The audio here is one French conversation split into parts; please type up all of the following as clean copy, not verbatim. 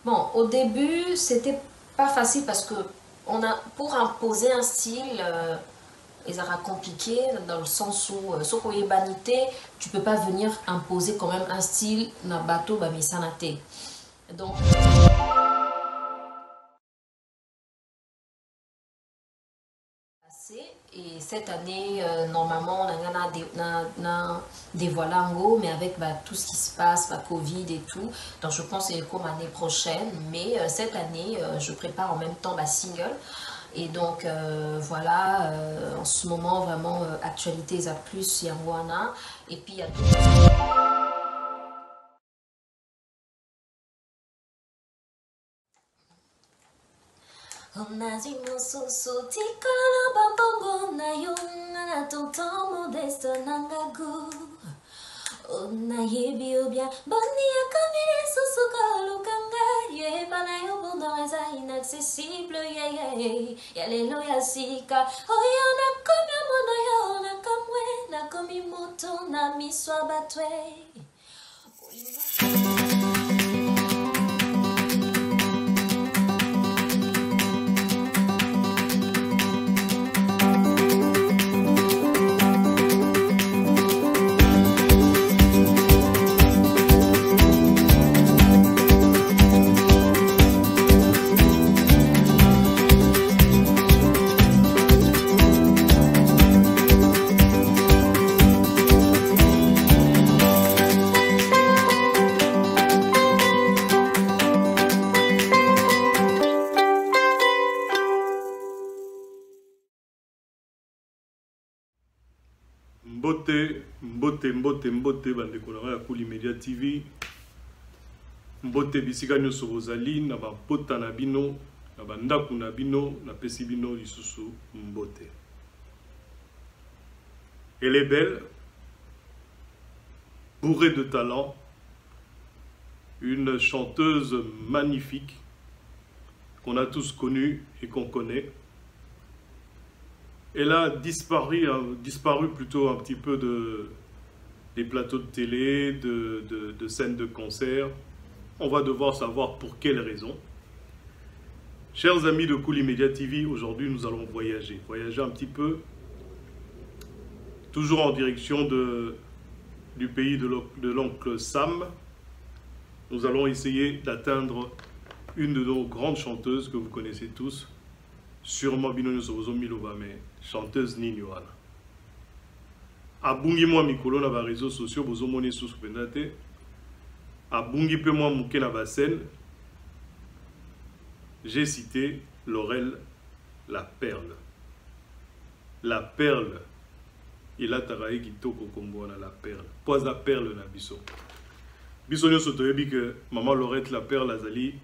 Bon, au début, c'était pas facile parce que pour imposer un style, il sera compliqué dans le sens où, sauf pour banité, tu peux pas venir imposer quand même un style na bateau bamisanate. Donc, et cette année, normalement, on a dévoilé un go, mais avec tout ce qui se passe, Covid et tout. Donc, je pense que c'est comme l'année prochaine. Mais cette année, je prépare en même temps ma single. Et donc, voilà, en ce moment, vraiment, actualité, à plus, Yangwana. Et puis, il y a tout. Onajimo soso tikara babongo na yo na totomo desto nangagu. Onayebi obia boni akamire soso kalo kanga ye bana yo bondo eza inaccessible ye ye ya lelo ya sika oyo na komi mono yo na kamwe na komi moto na miswa batwe. Mbote bandeko na ya Kuli Media TV. Mbote bisika nyonso bozali na bapota na bino na bandako na bino na pesi bino lisusu mbote. Elle est belle, bourrée de talent, une chanteuse magnifique qu'on a tous connue et qu'on connaît. Elle a disparu plutôt un petit peu des plateaux de télé, de scènes de concert. On va devoir savoir pour quelles raisons. Chers amis de Kuli Media TV, aujourd'hui nous allons voyager un petit peu, toujours en direction du pays de l'oncle Sam. Nous allons essayer d'atteindre une de nos grandes chanteuses que vous connaissez tous, sûrement Binono Sobozo Miloba, mais chanteuse Nini wana. Abungi moi mikolo na ba réseaux sociaux bozo moni sous pendate. Abungi pe moi muke na ba scène. J'ai cité Laurel la perle. La perle. Il a taraye kitoko kombo na la perle. Poza la perle na biso. Biso nyoso toyebi que maman Laurette la perle azali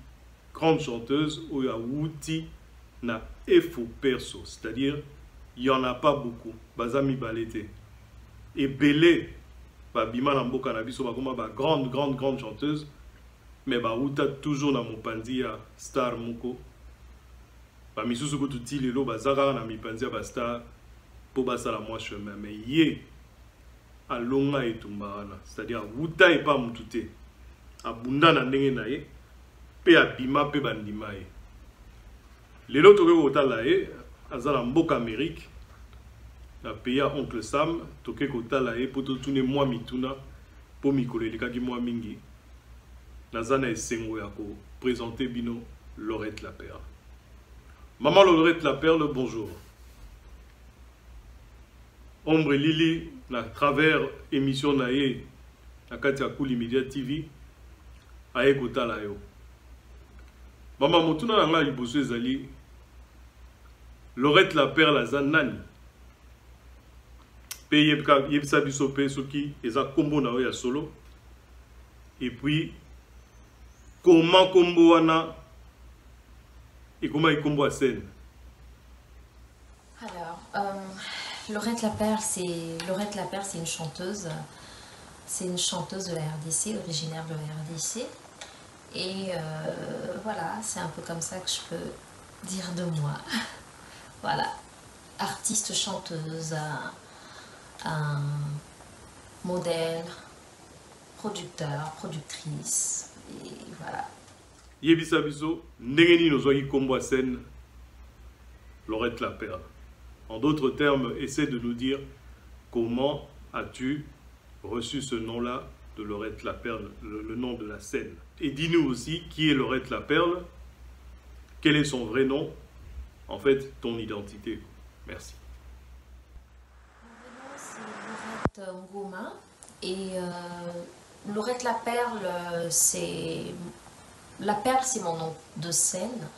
grande chanteuse ou ya wuti na efo perso, c'est-à-dire il n'y en a pas beaucoup. Bazami balete. Et belé, bima na mboka na biso bakoma ba grande chanteuse, mais ba uta toujours na mopandi ya star moko. Ba misusu ko tuti lelo bazaka na mipandi ya ba star po basala moi chemin, mais ye alonga etumbana, c'est-à-dire uta e pas mutute. Abunda na ndenge na ye, pe abima pe bandima ye. Lelo toke kotala ye, azala mboka Amérique, na pays oncle Sam, toke kotala ye poto tune mwa mituna, po mikolo elekaki mwa mingi. Nazana esengo ya ko présenter bino Laurette la perle. Maman Laurette la perle, bonjour. Ombre Lili, na travers émission na ye, na kati ya Kuli Media TV, aye kotala yo. Maman motuna na nga liboso ezali Laurette la perle aza nani? Pe yebisa biso pe soki eza kombo na yo ya solo. Et puis comment kombo wana et comment il kombo à scène? Alors, Laurette la perle, c'est une chanteuse. C'est une chanteuse de la RDC, originaire de la RDC. Et voilà, c'est un peu comme ça que je peux dire de moi. Voilà, artiste, chanteuse, modèle, producteur, productrice, et voilà. Yebisa biso, ndengeni nozwaki kombo à scène, Laurette la Perle. En d'autres termes, essaie de nous dire comment as-tu reçu ce nom-là de Laurette la Perle, le nom de la scène. Et dis-nous aussi qui est Laurette la Perle, quel est son vrai nom, en fait, ton identité. Merci. Mon c'est Laurette Ngoma. Et Laurette la Perle, c'est... La Perle, c'est mon nom de scène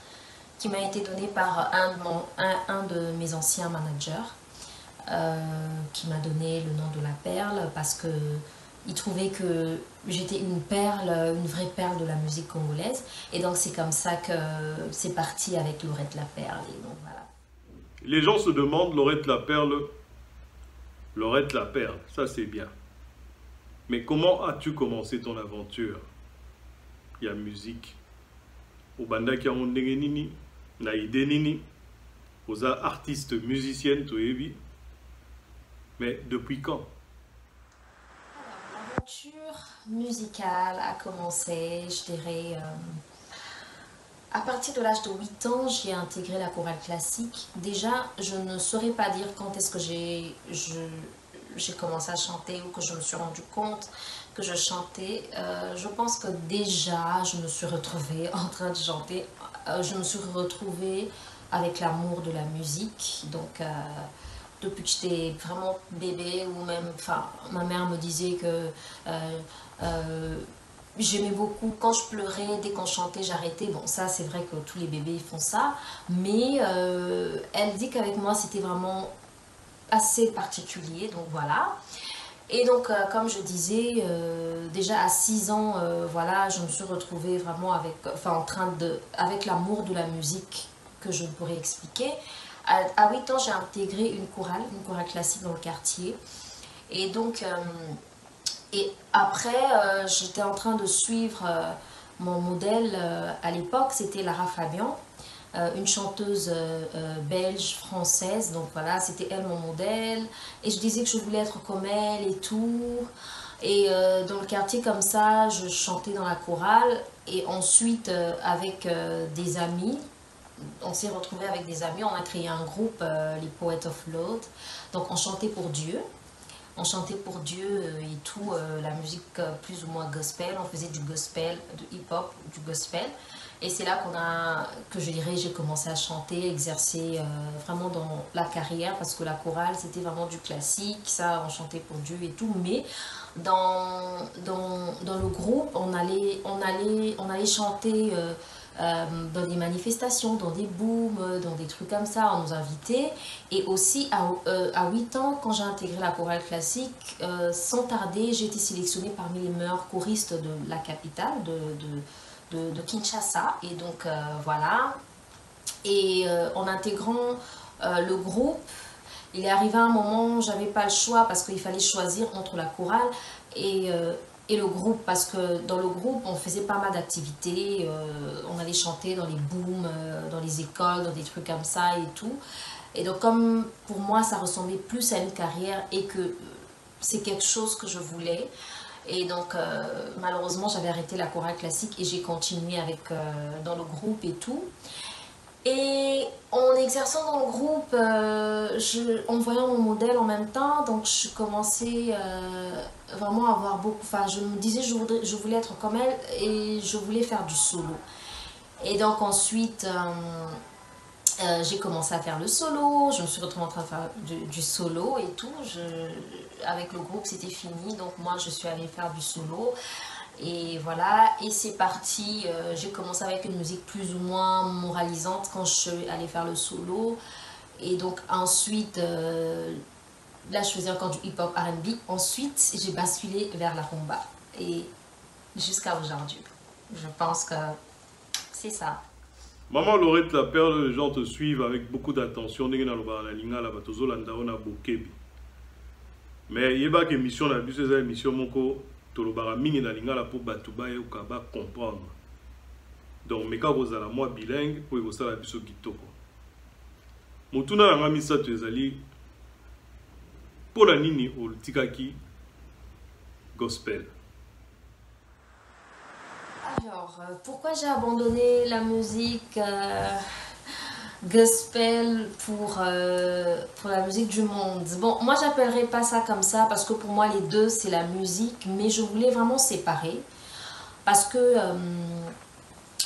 qui m'a été donné par un de mes anciens managers qui m'a donné le nom de la Perle parce que il trouvait que j'étais une perle, une vraie perle de la musique congolaise. Et donc c'est comme ça que c'est parti avec Laurette la Perle. Et donc, voilà. Les gens se demandent, Laurette la Perle, ça c'est bien. Mais comment as-tu commencé ton aventure? Il y a musique. Au banda qui a un nini, na idée nini, aux artistes musiciennes, tu mais depuis quand? L'aventure musicale a commencé, je dirais, à partir de l'âge de 8 ans, j'ai intégré la chorale classique. Déjà, je ne saurais pas dire quand est-ce que j'ai commencé à chanter ou que je me suis rendu compte que je chantais. Je pense que déjà, je me suis retrouvée en train de chanter. Je me suis retrouvée avec l'amour de la musique. Donc, depuis que j'étais vraiment bébé, ou même, enfin, ma mère me disait que j'aimais beaucoup, quand je pleurais, dès qu'on chantait, j'arrêtais. Bon, ça, c'est vrai que tous les bébés font ça. Mais elle dit qu'avec moi, c'était vraiment assez particulier. Donc, voilà. Et donc, comme je disais, déjà à 6 ans, voilà, je me suis retrouvée vraiment avec, enfin, avec l'amour de la musique que je pourrais expliquer. À 8 ans, j'ai intégré une chorale classique dans le quartier. Et donc, et après, j'étais en train de suivre mon modèle à l'époque, c'était Lara Fabian, une chanteuse belge, française. Donc voilà, c'était elle mon modèle. Et je disais que je voulais être comme elle et tout. Et dans le quartier comme ça, je chantais dans la chorale. Et ensuite, avec des amis, on s'est retrouvés avec des amis, on a créé un groupe, les Poets of Lord. Donc on chantait pour Dieu. On chantait pour Dieu et tout, la musique plus ou moins gospel. On faisait du gospel, du hip-hop, du gospel. Et c'est là que je dirais, j'ai commencé à chanter, exercer vraiment dans la carrière, parce que la chorale, c'était vraiment du classique, ça, on chantait pour Dieu et tout. Mais dans le groupe, on allait chanter dans des manifestations, dans des booms, dans des trucs comme ça, on nous invitait. Et aussi, à 8 ans, quand j'ai intégré la chorale classique, sans tarder, j'ai été sélectionnée parmi les meilleurs choristes de la capitale, de Kinshasa. Et donc, voilà. Et en intégrant le groupe, il est arrivé un moment où j'avais pas le choix parce qu'il fallait choisir entre la chorale et le groupe, parce que dans le groupe, on faisait pas mal d'activités. On allait chanter dans les booms, dans les écoles, dans des trucs comme ça et tout. Et donc, comme pour moi, ça ressemblait plus à une carrière et que c'est quelque chose que je voulais. Et donc, malheureusement, j'avais arrêté la chorale classique et j'ai continué dans le groupe et tout. Et en exerçant dans le groupe, en voyant mon modèle en même temps, donc je commençais vraiment à avoir beaucoup... Enfin, je me disais je voulais être comme elle et je voulais faire du solo. Et donc ensuite, j'ai commencé à faire le solo, je me suis retrouvée en train de faire du solo et tout. Avec le groupe, c'était fini, donc moi je suis allée faire du solo. Et voilà, et c'est parti. J'ai commencé avec une musique plus ou moins moralisante quand je suis allée faire le solo. Et donc ensuite, là je faisais encore du hip-hop R&B. Ensuite, j'ai basculé vers la rumba. Et jusqu'à aujourd'hui, je pense que c'est ça. Maman Laurette la Perle, les gens te suivent avec beaucoup d'attention. Mais il y a une émission, une émission tolobara mingi na lingala pour batuba et ukaba comprendre. Donc meka kozala moi bilingue pour ekosala biso kitoko. Mutuna nga misato ezali pola nini otikaki gospel. Alors, pourquoi j'ai abandonné la musique gospel pour la musique du monde? Bon, moi j'appellerais pas ça comme ça parce que pour moi les deux c'est la musique, mais je voulais vraiment séparer parce que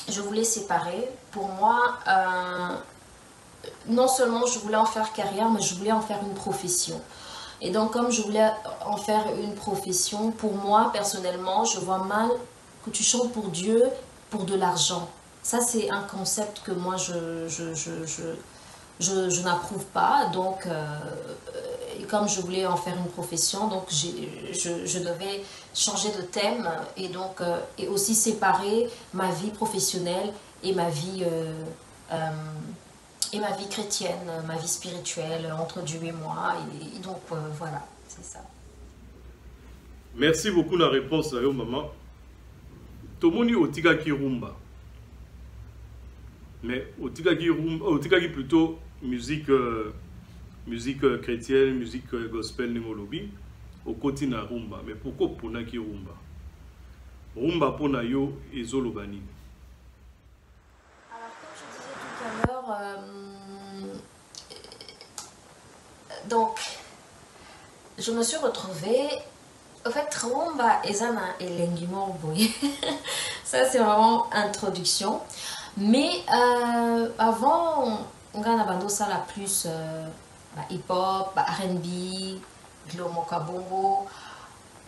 je voulais séparer. Pour moi, non seulement je voulais en faire carrière, mais je voulais en faire une profession. Et donc comme je voulais en faire une profession, pour moi personnellement, je vois mal que tu chantes pour Dieu pour de l'argent. Ça c'est un concept que moi je n'approuve pas. Donc et comme je voulais en faire une profession, donc je devais changer de thème et donc et aussi séparer ma vie professionnelle et ma vie chrétienne, ma vie spirituelle entre Dieu et moi. Et donc voilà, c'est ça. Merci beaucoup la réponse à maman. Tomoni otikaki rumba. Mais otikaki rumba, otikaki plutôt musique musique chrétienne, musique gospel ningolobi au côté na rumba. Mais pourquoi ponaki rumba? Rumba pona yo ezoloba nini? Alors comme je disais tout à l'heure, donc je me suis retrouvée. En fait, rumba ezana elengi boy. Ça c'est vraiment introduction. Mais avant, on a bando ça la plus hip-hop, R&B, glomoka bongo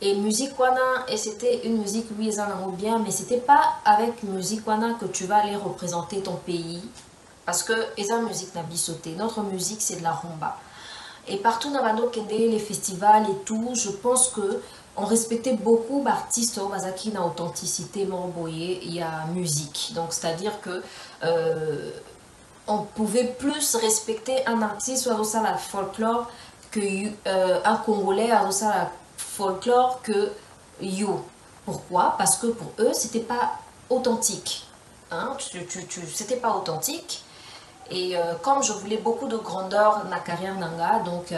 et musique wana. Et c'était une musique oui ezana bien, mais c'était pas avec musique wana que tu vas aller représenter ton pays parce que ezana musique n'a bisoté. Notre musique c'est de la rumba. Et partout dans bando kende les festivals et tout, je pense que on respectait beaucoup d'artistes au Bazaki na authenticité morboyé, il y a musique. Donc c'est-à-dire que on pouvait plus respecter un artiste ou à la folklore que un Congolais à la folklore que you. Pourquoi? Parce que pour eux c'était pas authentique. Hein? C'était pas authentique. Et comme je voulais beaucoup de grandeur dans ma carrière nanga, donc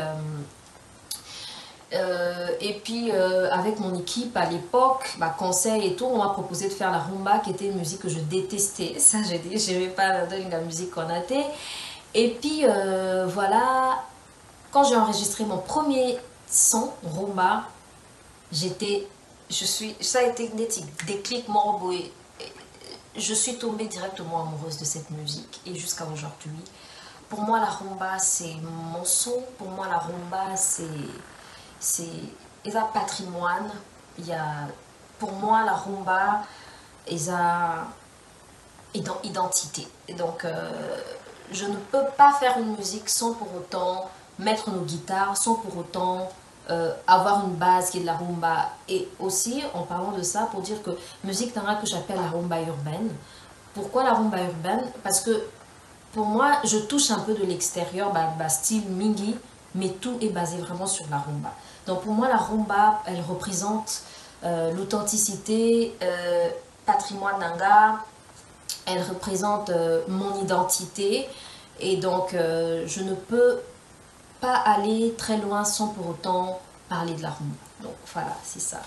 et puis avec mon équipe à l'époque, conseil et tout, on m'a proposé de faire la rumba qui était une musique que je détestais. Ça j'ai dit, je n'aimais pas la musique qu'on a été. Et puis voilà, quand j'ai enregistré mon premier son rumba, ça a été un déclic morboé. Je suis tombée directement amoureuse de cette musique et jusqu'à aujourd'hui. Pour moi la rumba c'est mon son, pour moi la rumba c'est un patrimoine. Pour moi la rumba est une identité. Et donc je ne peux pas faire une musique sans pour autant mettre nos guitares, sans pour autant avoir une base qui est de la rumba. Et aussi en parlant de ça, pour dire que musique tanga que j'appelle la rumba urbaine. Pourquoi la rumba urbaine? Parce que pour moi je touche un peu de l'extérieur, style mingi, mais tout est basé vraiment sur la rumba. Donc pour moi la rumba elle représente l'authenticité, patrimoine nanga, elle représente mon identité et donc je ne peux pas aller très loin sans pour autant parler de la rumba. Donc voilà, c'est ça.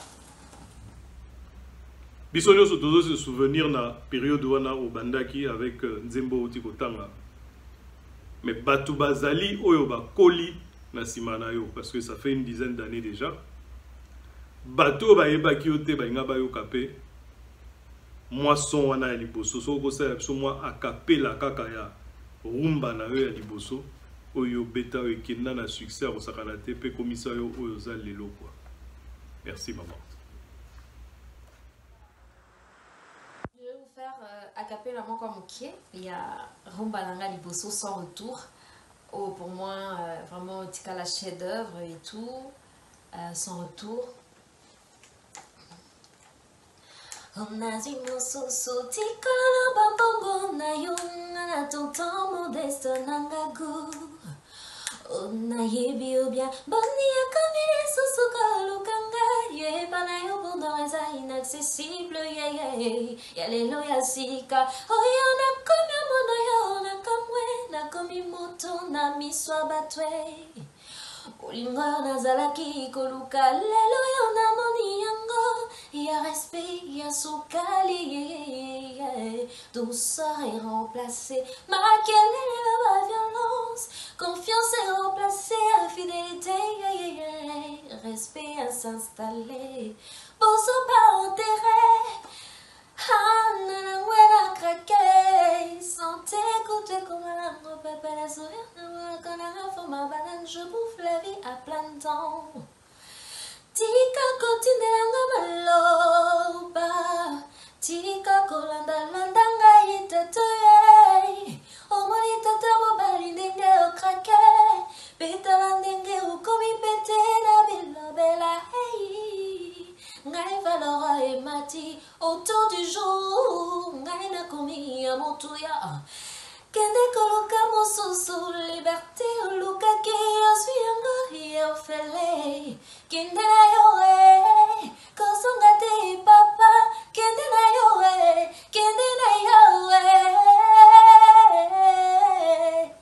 Bisonyo sotozo se souvenir na période wana obandaki avec Nzembo Otikotanga. Mais Batu Bazali oyo ba koli na simana yo parce que ça fait une dizaine d'années déjà. Bato ba yebaki ote ba nga ba yo kapé. Moi son wana ya liboso so ko sa so moi akapela kaka ya rumba na yo ya liboso oyo beta oyo kenda na succès au sakana te pe komisa yo oyo za lelo quoi. Merci maman. Je vais vous faire a cappella mon comme qui il y a rumba nanga liboso sans retour. Oh, pour moi vraiment tikala chef d'œuvre et tout sans retour. Onazi mosusu tikala bambongo na yo na tonton modeste nangagu. Onayebi obia boni akamire susu kalukanga ye banayo bonheur est inaccessible ye yalelo yasika oyo na komi mono yo na kamwe na komi moto na miswa batwe olingo nazalaki koluka lelo yo na moni yango il y a respect, il y a sous-calier. Douceur est remplacée, ma la violence. Confiance est remplacée à fidélité. Respect à s'installer, beau sont pas enterrés. Ah, nanangwela craqué, santé, écoutez comme un pépé, la sourire, quand la forme banane, je bouffe la vie à plein temps. Tika continue maloba, tika kolanda landa ngai tatoye, omoni tatamo bali ndenge okrake, petala ndenge ukomi pete na bilobela hey. Ngai valora et mati autour du jour, ngai na komi ya motuya. Kende koloka mosusu liberté olukaki osui angori ofele. Kende na yoe, kosonga te papa. Kende na yoe, kende na yoe.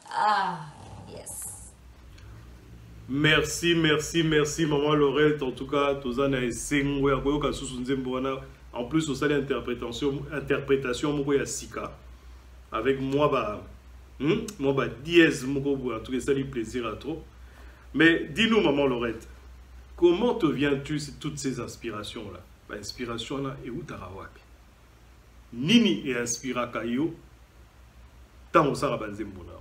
Ah, yes. Merci, merci, merci, maman Laurette. En tout cas, Tozana et Sengwe, Akoyoka Susunzemboana. En plus, au sein de l'interprétation, Moko ya Sika. Avec moi, moi, dièse, Moko, en tout cas, ça lui plaisir à trop. Mais dis-nous, maman Laurette, comment te viens-tu toutes ces inspirations-là? Inspiration-là, et où t'as rawapi? Nini et inspira Kayo, tant au Sarabanzembona.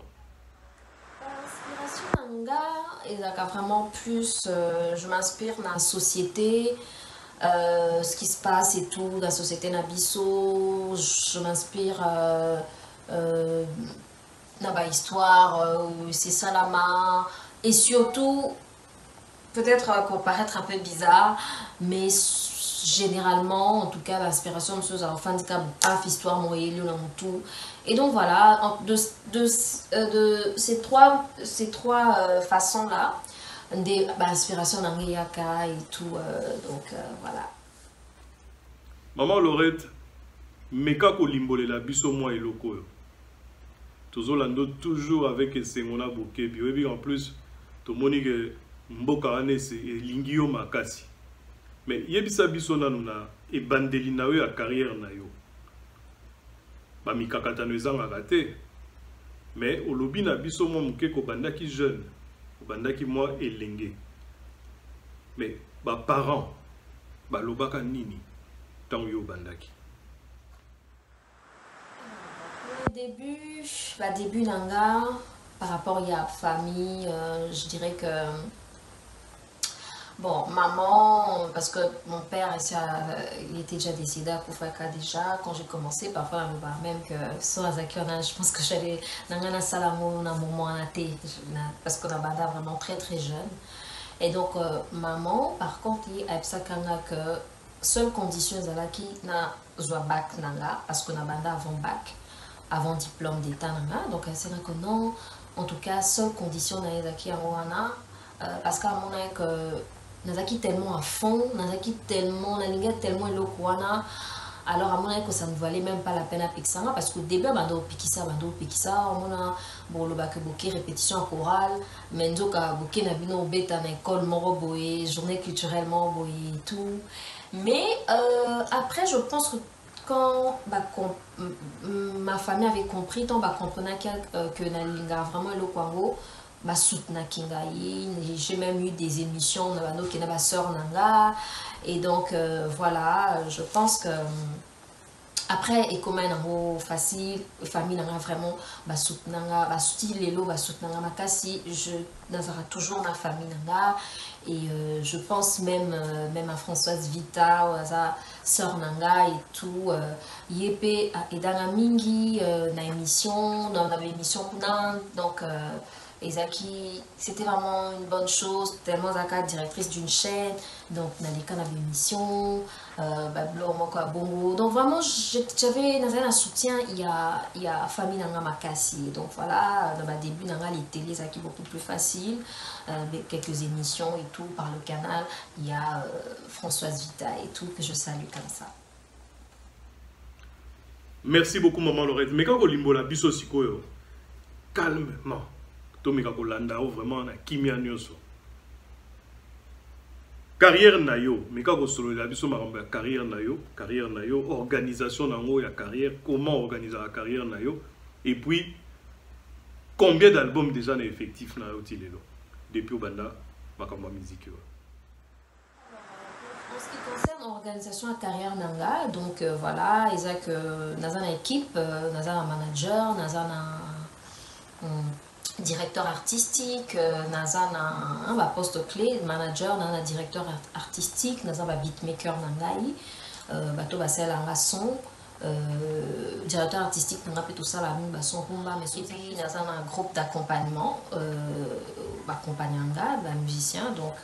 L'inspiration manga, et vraiment plus, je m'inspire dans la société, ce qui se passe et tout, dans la société Nabiso, je m'inspire dans l'histoire, c'est Salama, et surtout, peut-être pour paraître un peu bizarre, mais généralement, en tout cas, l'inspiration de ceux enfin, histoire, Moïle, tout. Et donc voilà, de ces trois façons-là, d'inspiration d'Angeyaka et tout, donc voilà. Maman Laurette, meka ko limbolela biso moi et loko. Tozolando toujours avec Sengona Bokebi. Et puis en plus, tout le monde que mboka ane c'est lingio makasi. Mais yebisa biso nanuna e bandeli na yo ya carrière na yo. Ba mikakata no ezanga te. Mais olobi na biso mo muke ko bandaki jeune, ko bandaki moi elenge. Mais ba parents ba lobaka nini tant yo bandaki. Début nanga par rapport à la famille, je dirais que bon, maman, parce que mon père il était déjà décédé à Koufaka déjà quand j'ai commencé, parfois même que sur Azakiona, je pense que j'allais dans Salamo un moment parce qu'on a banda vraiment très très jeune. Et donc maman, par contre, il y a que seule condition qui na joie bac nanga parce qu'on a banda avant bac. Avant diplôme d'état donc c'est là que non, en tout cas seule condition nazaki awana parce qu'à mon avis que nazaki tellement à fond, nazaki tellement nalinga tellement lokuana, alors à mon avis que ça ne valait même pas la peine à Pixanga parce qu'au début bando pikisa on a bon le bac boké répétition chorale mais ndoka boké na bino beta na école moro boé journée culturellement boé et tout mais après je pense que quand ma famille avait compris, tant comprenait que Nalinga vraiment le Kwango, soutena Kingaï, j'ai même eu des émissions qui ma soeur Nanga, et donc voilà, je pense que après et comme un mot facile, famille Nanga vraiment soutenanga, style lelo, soutenanga makasi, je n'azara toujours ma famille Nanga. Et je pense même à Françoise Vita, ou à sa sœur Nanga et tout. Yépé et dans la mingi, dans l'émission, donc Ezaki, c'était vraiment une bonne chose, tellement Zaka directrice d'une chaîne, donc dans les canaux d'émission, Bongo. Donc vraiment, j'avais un soutien, il y a famille Nanga Makasi. Donc voilà, dans le début, Nanga les télés, Zaki beaucoup plus facile, avec quelques émissions et tout par le canal. Il y a Françoise Vita et tout, que je salue comme ça. Merci beaucoup, maman Laurette. Mais quand on limbola biso sikoyo, calmement. Tomika Kolanda vraiment na kimia nyoso. carrière nayo mais kako solo la biso maramba carrière nayo organisation nango ya carrière comment organiser la carrière nayo et puis combien d'albums déjà na effectif na yo tilelo depuis au banda makamba musique. En ce qui concerne l'organisation de carrière nanga, donc voilà, Isaac naza na équipe, naza na manager, naza na directeur artistique, naza na un poste clé, manager, naza directeur artistique, naza ba beatmaker nangai, bato basel anga son, directeur artistique nanga peut tout ça la mi ba son rumba mais puis naza na un groupe d'accompagnement, accompagnanga, ba musicien, donc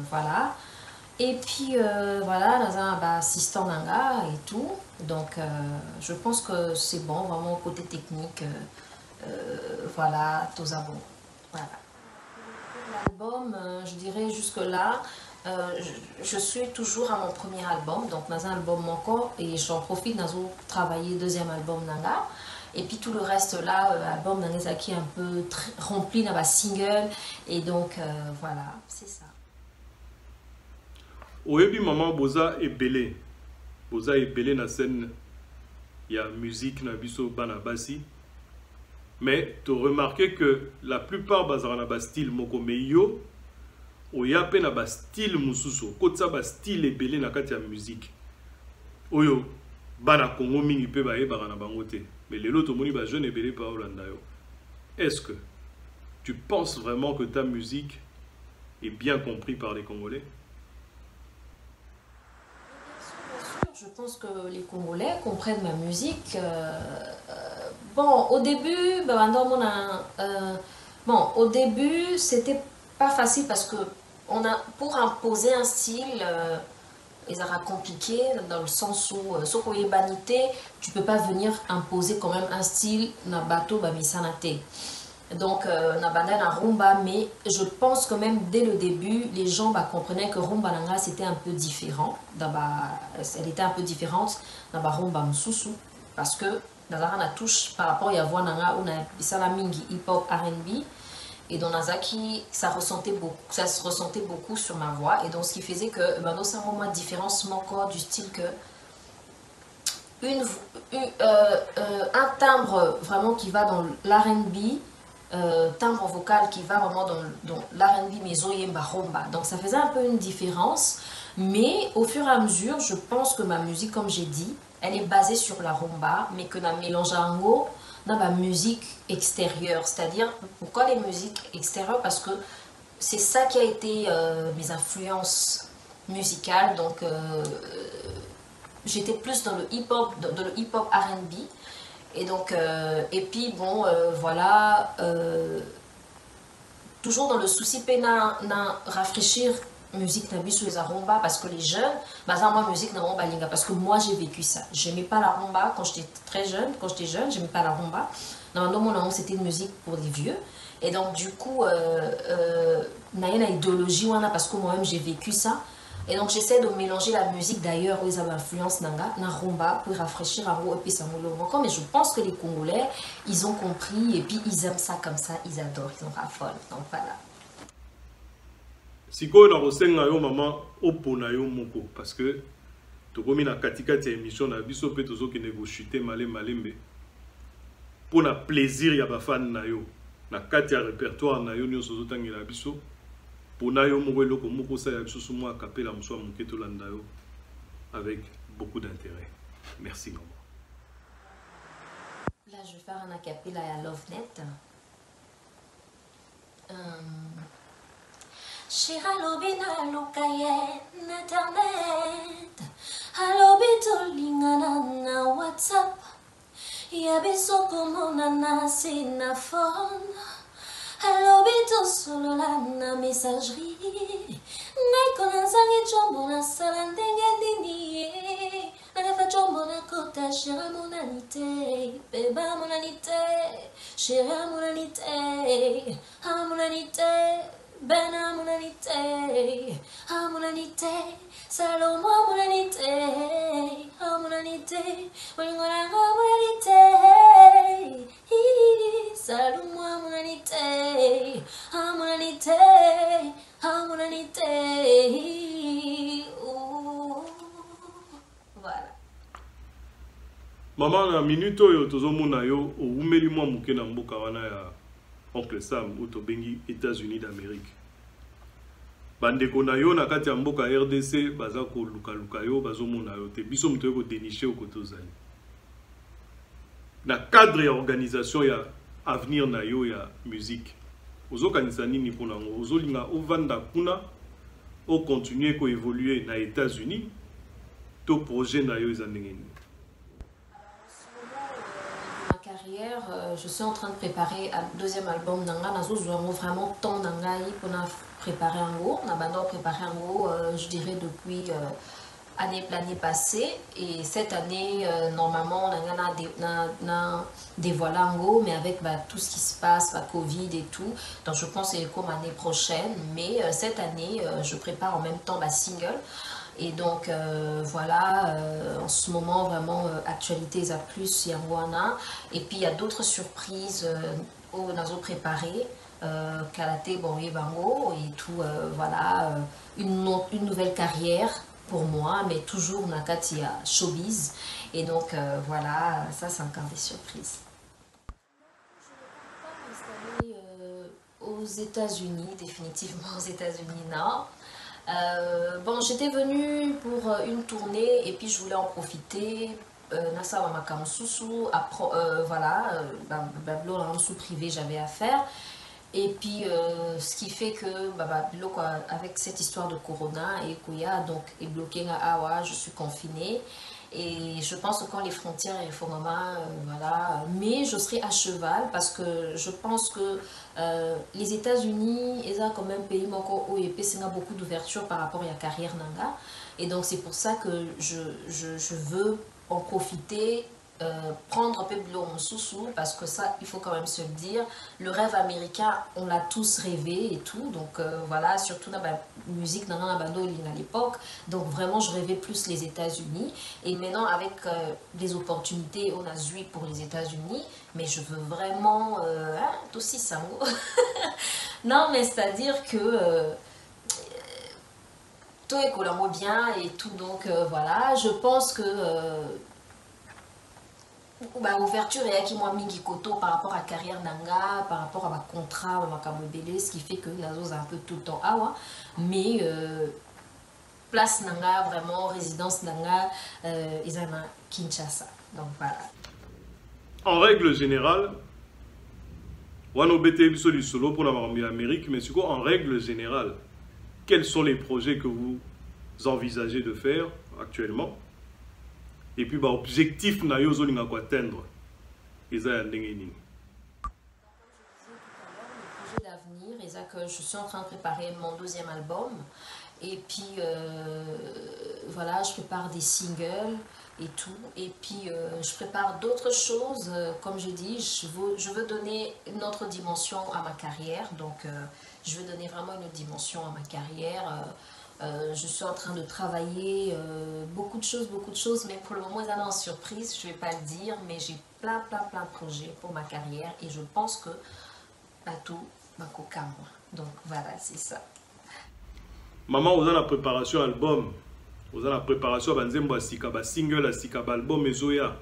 voilà. Et puis voilà, dans un assistant nanga et tout. Donc je pense que c'est bon, vraiment côté technique. Voilà, tout ça bon. Voilà. L'album, je dirais jusque-là, je suis toujours à mon premier album. Donc dans un album encore, et j'en profite dans travailler deuxième album nanga. Et puis tout le reste là, album nanga qui est un peu rempli dans ma single. Et donc voilà, c'est ça. Oyebi maman boza ebele na scène ya musique na biso bana basi mais tu remarqué que la plupart bazara na ba style moko me yo oya pe na ba style mususu kotsa ba style ebele na kati ya musique oyo bana Congo mingi pe ba yeba na bango te mais lelo to moni ba jeune ebele pa Olanda yo. Est-ce que tu penses vraiment que ta musique est bien comprise par les Congolais? Je pense que les Congolais comprennent ma musique. Bon, au début, au début, c'était pas facile parce que pour imposer un style, ils era compliqué dans le sens où, sauf pour les banité, tu peux pas venir imposer quand même un style na bateau bamisanate. Donc, na banda na rumba, mais je pense que même dès le début, les gens comprenaient que rumba nanga c'était un peu différent. Elle était un peu différente dans la rumba msusu parce que dans la touche par rapport à Yavua nanga on a la mingi hip hop R&B et dans Nazaki ça se ressentait beaucoup sur ma voix et donc ce qui faisait que c'est un moment de différence encore du style que un timbre vraiment qui va dans l'R&B. Timbre vocal qui va vraiment dans l'R&B mais zoyemba rumba. Donc ça faisait un peu une différence, mais au fur et à mesure, je pense que ma musique, comme j'ai dit, elle est basée sur la rumba, mais que la mélange ango dans ma musique extérieure. C'est-à-dire, pourquoi les musiques extérieures? Parce que c'est ça qui a été mes influences musicales. Donc j'étais plus dans le hip-hop, R&B. Et donc, et puis bon, voilà, toujours dans le souci pénin, rafraîchir musique na biso les rumba parce que les jeunes, moi musique na rumba linga parce que moi j'ai vécu ça. J'aimais pas la rumba quand j'étais très jeune, j'aimais pas la rumba. Non, c'était une musique pour les vieux. Et donc du coup, na une idéologie parce que moi-même j'ai vécu ça. Et donc j'essaie de mélanger la musique d'ailleurs où ils ont influence nanga, na rumba pour rafraîchir un et puis ça encore. Mais je pense que les Congolais, ils ont compris et puis ils aiment ça comme ça, ils adorent, ils en raffolent. Donc voilà. Si ko na rosenga yo maman opona yo moko parce que to komi na katika ya émission na biso pe tozo ki négocier malembe pour na plaisir ya ba fan na yo na kati ya répertoire na yo nyonso zo tangela biso. Avec beaucoup d'intérêt. Merci maman. Là je vais faire un acapella à LoveNet. Shira lobina lukaye internet. Alobi tolingana na WhatsApp. Yabiso komona na sina phone. Alobi to solo na messagerie. Naiko nazangi chombo na sala ndenge ndini. Nagafa chombo na kota shira monanite. Beba monanite. Shira monanite. Ha monanite. Bena monanite. Ha monanite. Salomo monanite. Ha monanite. Walingoranga monanite. Salomo monanite. Ha monanite. Ha monanite. Maman, na minute oyo tozomona yo oumeli mwa muke na mboka wana ya Oncle Sam ou tobengi États-Unis d'Amérique. Bandeko na yo na kati ya mboka RDC baza ko luka yo bazomona yo te biso mto ko dénicher au kotozali. Na cadre ya organisation ya avenir na yo ya musique. Ozokanisa nini pona ngo ozolinga ovanda kuna o continuer ko évoluer na États-Unis to projet na yo ezandengeni. Je suis en train de préparer un deuxième album nanga nazo vraiment temps nanga pour préparer un go na bando préparer un go je dirais depuis l'année passée et cette année normalement na dévoilé un go mais avec tout ce qui se passe Covid et tout donc je pense que c'est comme l'année prochaine mais cette année je prépare en même temps ma single. Et donc voilà, en ce moment vraiment actualité à plus Yangwana et puis il y a d'autres surprises au nazo préparé Kalate Boré Bango et tout voilà une nouvelle carrière pour moi mais toujours Nakatia showbiz et donc voilà ça c'est encore des surprises. Aux États-Unis définitivement aux États-Unis non. Bon, j'étais venue pour une tournée et puis je voulais en profiter. Nasa Wamakam Sousou, voilà, sous privé j'avais à faire. Et puis ce qui fait que avec cette histoire de Corona et Kouya, donc est bloqué à Awa, je suis confinée. Et je pense que quand les frontières et voilà, mais je serai à cheval parce que je pense que les États-Unis, ils ont quand même pays où il y a beaucoup d'ouverture par rapport à la carrière nanga. Et donc c'est pour ça que je veux en profiter, prendre un peu de l'eau en sous-sous parce que ça, il faut quand même se le dire, le rêve américain, on l'a tous rêvé et tout, donc voilà, surtout dans la musique, dans la bando à l'époque, donc vraiment je rêvais plus les États-Unis et maintenant avec des opportunités, on a zui pour les États-Unis, mais je veux vraiment, aussi ça non mais c'est-à-dire que tout est collant bien et tout, donc voilà, je pense que ouverture et qui moi mingi koto par rapport à carrière nanga par rapport à ma contrat ma kamobele ce qui fait que nazo un peu tout le temps awa mais place nanga vraiment résidence nanga izana Kinshasa donc voilà. En règle générale wano bete biso du solo pour la marambie Amérique mais surtout en règle générale quels sont les projets que vous envisagez de faire actuellement? Et puis, objectif na yo zolinga ko atteindre. Eza ya ndenge nini? Le projet d'avenir, et ça que je suis en train de préparer mon deuxième album. Et puis, voilà, je prépare des singles et tout. Et puis, je prépare d'autres choses. Comme je dis, je veux donner une autre dimension à ma carrière. Donc, je veux donner vraiment une autre dimension à ma carrière. Je suis en train de travailler beaucoup de choses, mais pour le moment, ils en ont en surprise, je ne vais pas le dire, mais j'ai plein de projets pour ma carrière et je pense que tout va moi. Donc voilà, c'est ça. Maman, vous avez la préparation album, vous avez la préparation banzembo asika, ba single asika, ba album ezoya.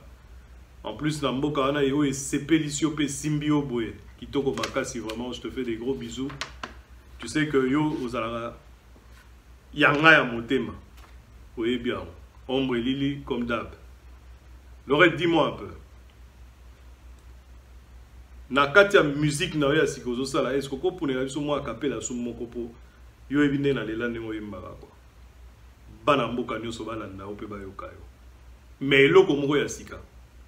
En plus, na mboka wana yo et sepelicio pe simbio boye. Kitoko makasi, vraiment, je te fais des gros bisous. Tu sais que yo, vous avez Yanga ya motema. Oui, bien. Ombre Lili comme d'hab. Lorette, dis-moi un peu. Na kati ya musique na ya sikozo sala, est-ce que ko pone la biso mo akapela so moko po yo ebine na lela ndenge oyembaka kwa. Bana mboka nyoso balanda ope bayoka yo. Mais eloko moko ya sika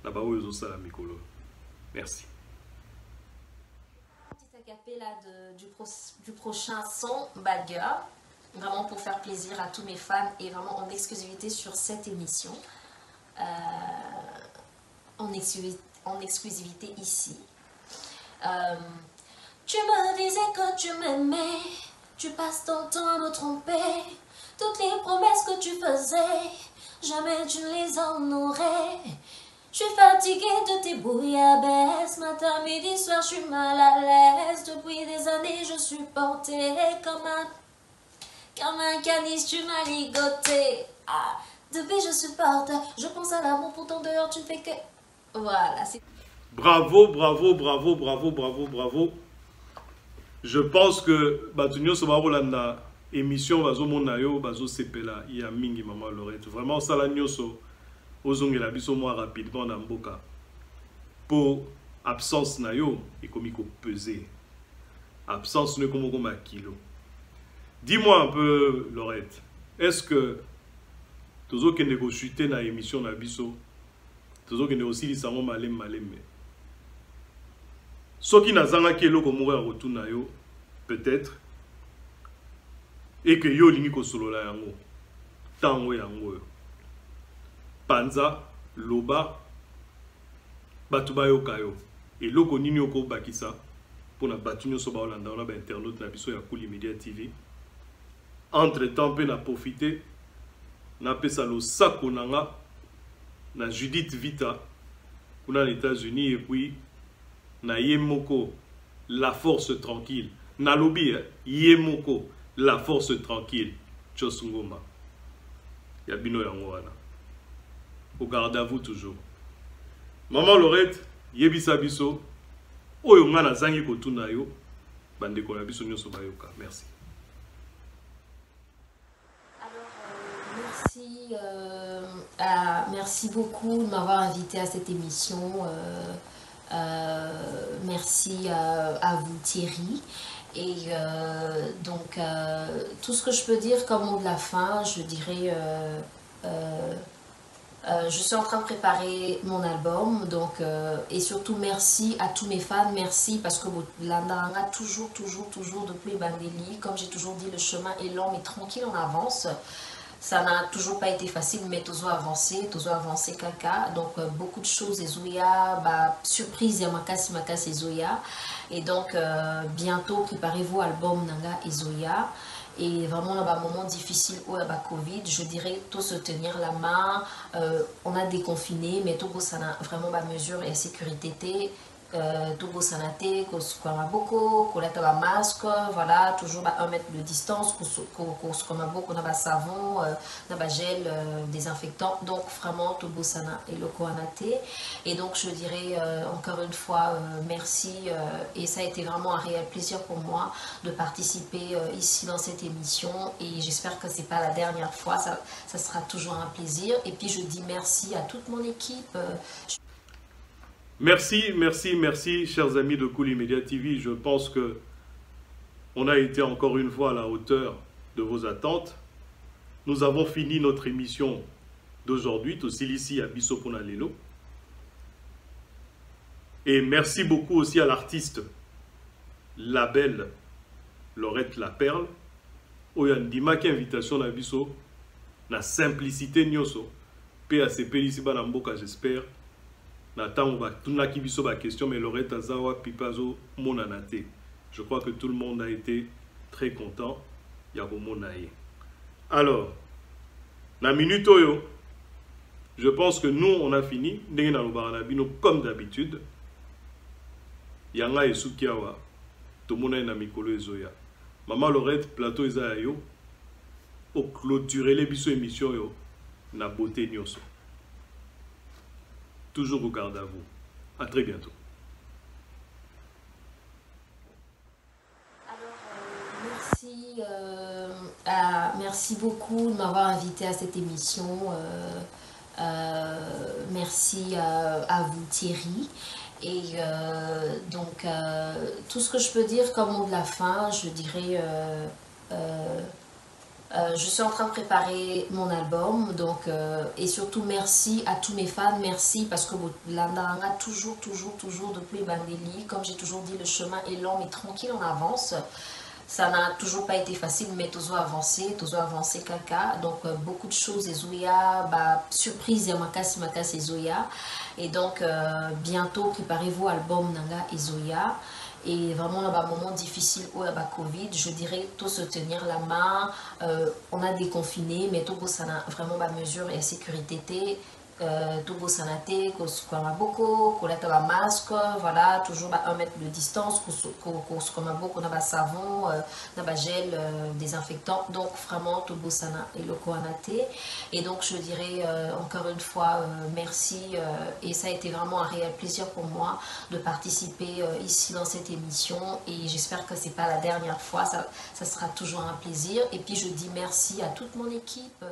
na ba oyo zo sala mikolo. Merci. Petite acapella du prochain son Bad Girl. Vraiment pour faire plaisir à tous mes fans et vraiment en exclusivité sur cette émission. En exclusivité ici. Tu me disais que tu m'aimais, tu passes ton temps à me tromper. Toutes les promesses que tu faisais, jamais tu ne les honorais. Je suis fatiguée de tes bouillabaisse, matin, midi, soir, je suis mal à l'aise. Depuis des années, je suis portée comme un canis, tu m'as ligoté. Ah, depuis je supporte, je pense à l'amour, pourtant dehors tu ne fais que Voilà. Bravo, bravo, bravo, bravo, bravo, bravo. Je pense que Batunyo Sobarolanda émission Bazomona yo Bazo Sepela il y a mingi maman Lorette. Vraiment ça la nyoso ozongela biso moi rapidement na mboka. Pour absence na yo et comme il peser. Absence ne comme un kilo. Dis-moi un peu Lorette, est-ce que tozo ke négocier na émission na biso tozo ke aussi li sango malem soki nazanga ki eloko moko ya kotuna yo peut-être et que yo lingi kosolola yango tango yango panza loba batu bayoka yo eloko nini oko bakisa pona batu nyoso baolanda na ba internaute na biso ya Kuli Media TV. Entre temps pe na profiter na pesa lo sako nanga na Judith Vita kuna aux États-Unis et puis na Yemoko la force tranquille na lobby Yemoko la force tranquille Chosungoma ya bino yango wana au garde à vous toujours. Maman Lorette yebisa biso oyo nga na zangi kotuna yo bandeko na biso nyonso bayoka. Merci. Merci beaucoup de m'avoir invité à cette émission. Merci à vous Thierry. Et donc tout ce que je peux dire comme mot de la fin, je dirais je suis en train de préparer mon album, donc et surtout merci à tous mes fans, merci parce que l'Andanga toujours depuis Bandeli, comme j'ai toujours dit, le chemin est long mais tranquille, on avance. Ça n'a toujours pas été facile, mais toujours avancé caca. Donc beaucoup de choses, Ezoya, surprise, Yamakasi Ezoya. Et donc bientôt, préparez-vous album Nanga Ezoya. Et vraiment, là, moment difficile où la Covid, je dirais tout se tenir la main. On a déconfiné, mais tout ça n'a vraiment pas mesure et sécurité. Togo sanate, beaucoup, qu'on masque, voilà, toujours à 1 mètre de distance, qu'on a savon, gel désinfectant, donc vraiment Togo sana et le koanate. Et donc je dirais encore une fois merci et ça a été vraiment un réel plaisir pour moi de participer ici dans cette émission et j'espère que c'est pas la dernière fois, ça sera toujours un plaisir. Et puis je dis merci à toute mon équipe. Merci, merci, merci, chers amis de Kuli Media TV. Je pense que on a été encore une fois à la hauteur de vos attentes. Nous avons fini notre émission d'aujourd'hui, aussi ici à Bissopona Lelo. Et merci beaucoup aussi à l'artiste, la belle Lorette La Perle. Oyandima qui invitation à Bisso, la simplicité nyoso, PACP ici Banamboka, j'espère. Question, mais Lorette Azawa Pipazo Monanate. Je crois que tout le monde a été très content. Alors, la minute oyo, je pense que nous on a fini. Comme d'habitude, Yanga et Sukiawa, tout le monde est Mikolo Ezoya. Maman Lorette, plateau Ezayo, au clôturer les biso émission yo, na beauté nyoso. Toujours au garde à vous. À très bientôt. Alors, merci beaucoup de m'avoir invité à cette émission. Merci à vous Thierry. Et donc, tout ce que je peux dire comme mot de la fin, je dirais... je suis en train de préparer mon album, donc et surtout merci à tous mes fans, merci parce que l'Andanga toujours depuis Bandeli, comme j'ai toujours dit, le chemin est long mais tranquille, on avance. Ça n'a toujours pas été facile, mais toujours avancé caca. Donc beaucoup de choses, Ezoya, surprise, Yamakasi Ezoya. Et donc bientôt, préparez-vous album Nanga Ezoya. Et vraiment, là, moment difficile où la Covid, je dirais tout se tenir la main. On a déconfiné, mais tout ça n'a vraiment pas mesure et sécurité. Tobo Sanate, Kosukamaboko, Kolata ba masque, voilà, toujours à 1 mètre de distance, Kosukamaboko, on a savon, on a gel désinfectant, donc vraiment Tobo Sana et le Koanate. Et donc je dirais encore une fois merci et ça a été vraiment un réel plaisir pour moi de participer ici dans cette émission et j'espère que c'est pas la dernière fois, ça sera toujours un plaisir. Et puis je dis merci à toute mon équipe.